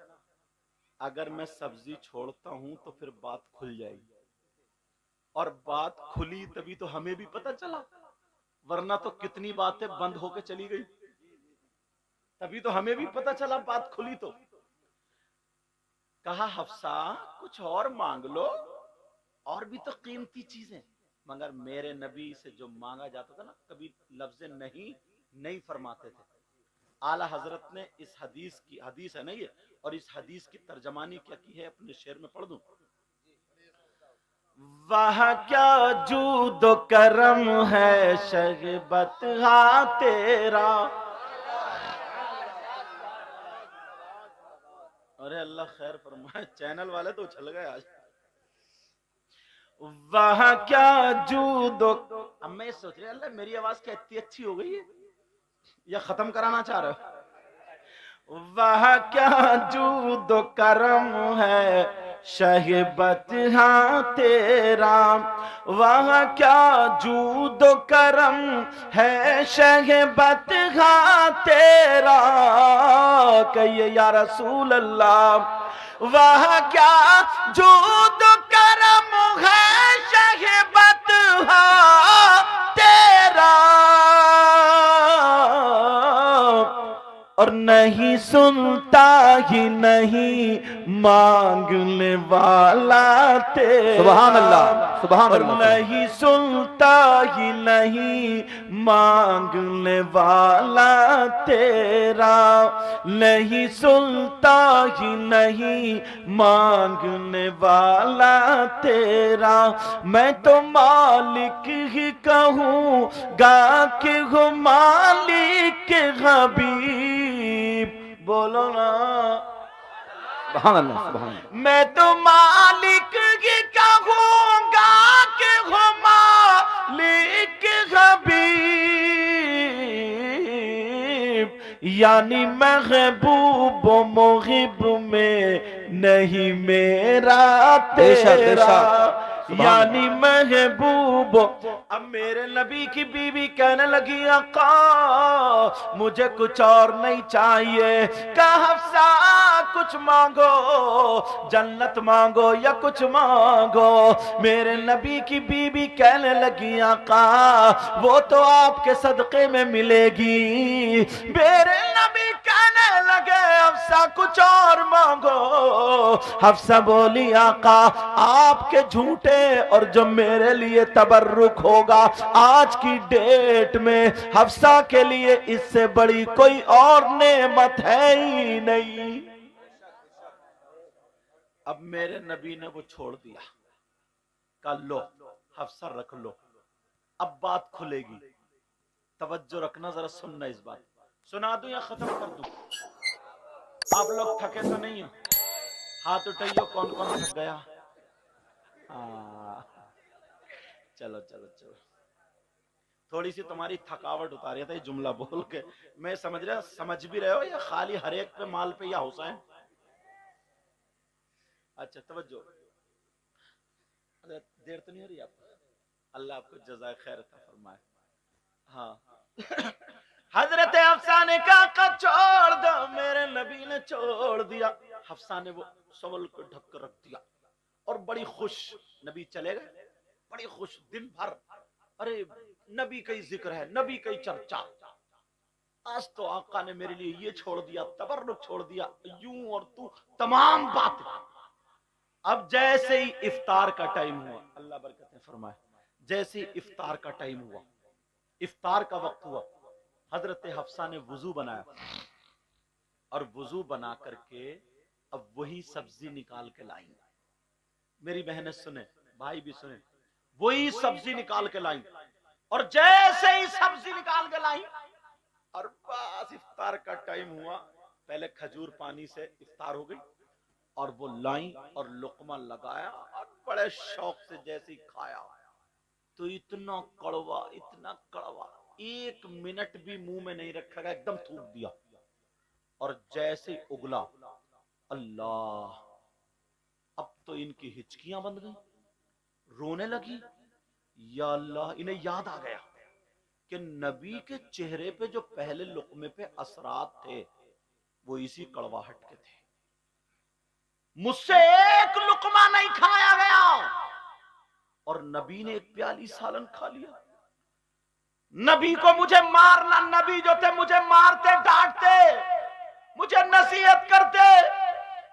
Speaker 1: अगर मैं सब्जी छोड़ता हूं तो फिर बात खुल जाएगी, और बात खुली तभी तो हमें भी पता चला, वरना तो कितनी बातें बंद होकर चली गई, तभी तो हमें भी पता चला बात खुली। तो कहा हफ्सा कुछ और मांग लो, और भी तो कीमती चीजें, मगर मेरे नबी से जो मांगा जाता था ना कभी लफ्ज़ नहीं फरमाते थे। आला हजरत ने इस हदीस है ना ये, और इस हदीस की तर्जमानी क्या की है अपने शेर में पढ़ दूं। वह क्या जूदो करम है शगबत हा तेरा, अरे अल्लाह खैर फरमाए, चैनल वाले तो उछल गए आज। वह क्या जूदो, अब मैं सोच रहा अल्लाह मेरी आवाज क्या इतनी अच्छी हो गई है, या खत्म कराना चाह रहे हो। वह क्या जूदो करम है शहबत हाँ तेरा, वह क्या जूदो करम है शहबत हाँ तेरा, कहिए या रसूल अल्लाह। वह क्या जूदो करम है शहबत हाँ तेरा, और नहीं सुनता ही नहीं मांगने वाला तेरा।
Speaker 2: सुभान अल्लाह, सुभान
Speaker 1: और
Speaker 2: अल्लाह।
Speaker 1: नहीं सुनता ही नहीं मांगने वाला तेरा, नहीं सुनता ही नहीं मांगने वाला तेरा। मैं तो मालिक ही कहूँगा कि हो मालिक हबीब, बोलो ना
Speaker 2: सुभान अल्लाह, सुभान अल्लाह।
Speaker 1: मैं तो मालिक ही कहूँगा कि हो मालिक हबीब, यानी महबूब मुहिब में नहीं मेरा तेरा, यानी महबूब। अब मेरे नबी की बीवी कहने लगी आका मुझे कुछ और नहीं चाहिए, कहा हफ्सा कुछ मांगो, जन्नत मांगो या कुछ मांगो। मेरे नबी की बीवी कहने लगी आका वो तो आपके सदके में मिलेगी। मेरे नबी कहने लगे हफ्सा कुछ और मांगो। हफ्सा बोली आका आपके झूठे और जो मेरे लिए तबर्रुक होगा आज की डेट में, हफ्सा के लिए इससे बड़ी कोई और नेमत है ही नहीं। अब मेरे नबी ने वो छोड़ दिया, कल लो हफ्सा रख लो, अब बात खुलेगी, तवज्जो रखना, जरा सुनना इस बात। सुना दूं या खत्म कर दूं? आप लोग थके तो नहीं हो? हाथ उठाइयो, कौन कौन थक गया? चलो चलो चलो, थोड़ी सी तुम्हारी थकावट उतार रहा था ये जुमला बोल के। मैं समझ भी रहे हो या खाली हर एक पे माल पे या हुसैन? अच्छा तवज्जो, देर तो नहीं हो रही आपको? अल्लाह आपको जज़ाए खैर अता फरमाए। हाँ हजरत हफ्सा ने कहा छोड़ दो, मेरे नबी ने छोड़ दिया। हफ्सा ने वो सवल को ढक कर रख दिया और बड़ी खुश, नबी चले गए, बड़ी खुश दिन भर। अरे नबी का ही जिक्र है, नबी का ही चर्चा, आज तो आका ने मेरे लिए ये छोड़ दिया, तबर्रुक छोड़ दिया, यूं और तू तमाम बात। अब जैसे ही इफ्तार का टाइम हुआ, अल्लाह बरकतें फरमाए, जैसे ही इफ्तार का टाइम हुआ, इफ्तार का वक्त हुआ, हजरत हफ्सा ने वुजू बनाया और वुजू बना करके अब वही सब्जी निकाल के लाई। मेरी बहनें सुने, भाई भी सुने, वही सब्जी निकाल के लाई और जैसे ही सब्जी निकाल के लाई और बस इफ्तार का टाइम हुआ, पहले खजूर पानी से इफ्तार हो गई और वो लाई और लुकमा लगाया और बड़े शौक से जैसे ही खाया तो इतना कड़वा, 1 मिनट भी मुंह में नहीं रखा गया, एकदम थूक दिया। और जैसे ही उगला, अल्लाह, अब तो इनकी हिचकियां बंद गई, रोने लगी। या अल्लाह, इन्हें याद आ गया कि नबी के चेहरे पे जो पहले लुकमे पे असरात थे वो इसी कड़वाहट के थे। मुझसे एक लुकमा नहीं खाया गया और नबी ने 1 प्याली सालन खा लिया। नबी को मुझे मारना, नबी जो थे मुझे मारते, डांटते, मुझे नसीहत करते,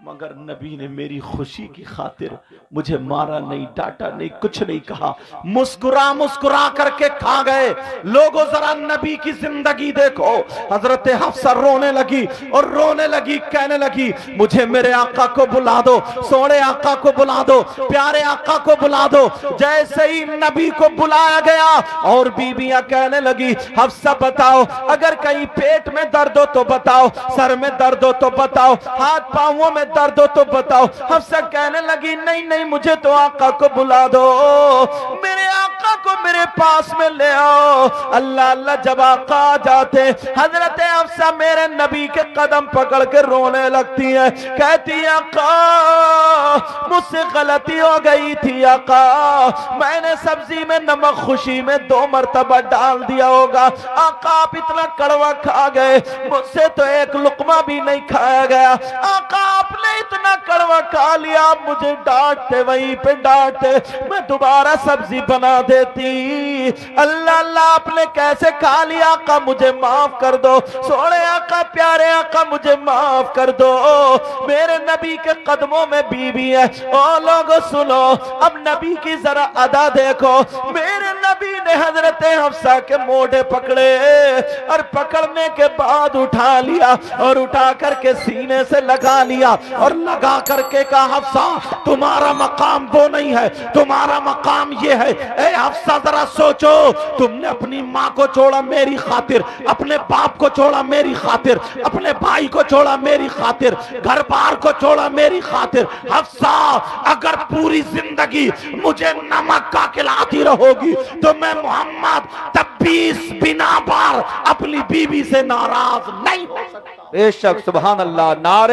Speaker 1: मगर नबी ने मेरी खुशी की खातिर मुझे मारा नहीं, डांटा नहीं, कुछ नहीं कहा, मुस्कुरा मुस्कुरा करके खा गए। लोगों जरा नबी की जिंदगी देखो। हजरत हफ्सा रोने लगी और रोने लगी, कहने लगी मुझे मेरे आका को बुला दो, सोने आका को बुला दो, प्यारे आका को बुला दो। जैसे ही नबी को बुलाया गया और बीबियां कहने लगी हफ्सा बताओ, अगर कहीं पेट में दर्द हो तो बताओ, सर में दर्द हो तो बताओ, हाथ पांवों में दर्द हो तो बताओ। हफ्सा कहने लगी नहीं नहीं, मुझे तो आका को बुला दो, मेरे आका को मेरे पास में ले आओ। अल्लाह अल्लाह, जब आका आ जाते हजरत हफ्सा मेरे नबी के कदम पकड़ के रोने लगती है, कहती है आका मुझसे गलती हो गई थी आका, मैंने सब्जी में नमक खुशी में 2 मरतबा डाल दिया होगा, आका आप इतना कड़वा खा गए, मुझसे तो 1 लुकमा भी नहीं खाया गया, आका आपने इतना कड़वा खा लिया, आप मुझे डांटते, वहीं पे डांटते, मैं दोबारा सब्जी बना देती। अल्लाह अल्लाह, आपने कैसे खा लिया आका, मुझे माफ कर दो, सोने आका, प्यारे आका, मुझे माफ कर दो। मेरे नबी के कदमों में बीबी है। ओ लोगों सुनो, अब नबी की जरा अदा देखो। मेरे नबी ने हजरत हफ्सा के मोढ़े पकड़े और पकड़ने के बाद उठा लिया और उठा करके सीने से लगा लिया और लगा करके कहा हफ्सा तुम्हारा मकाम वो नहीं है, तुम्हारा मकाम ये है। ए हफ्सा जरा सोचो, तुमने अपनी माँ को छोड़ा मेरी खातिर, अपने बाप को छोड़ा मेरी खातिर, अपने भाई को छोड़ा मेरी खातिर, घर बार को छोड़ा मेरी खातिर। हफ्सा अगर पूरी जिंदगी मुझे नमक का खिलाती रहोगी तो मैं मोहम्मद तब 20 बिना बार अपनी बीवी से नाराज नहीं हो सकता।
Speaker 2: बेशक, सुभान अल्लाह, नारे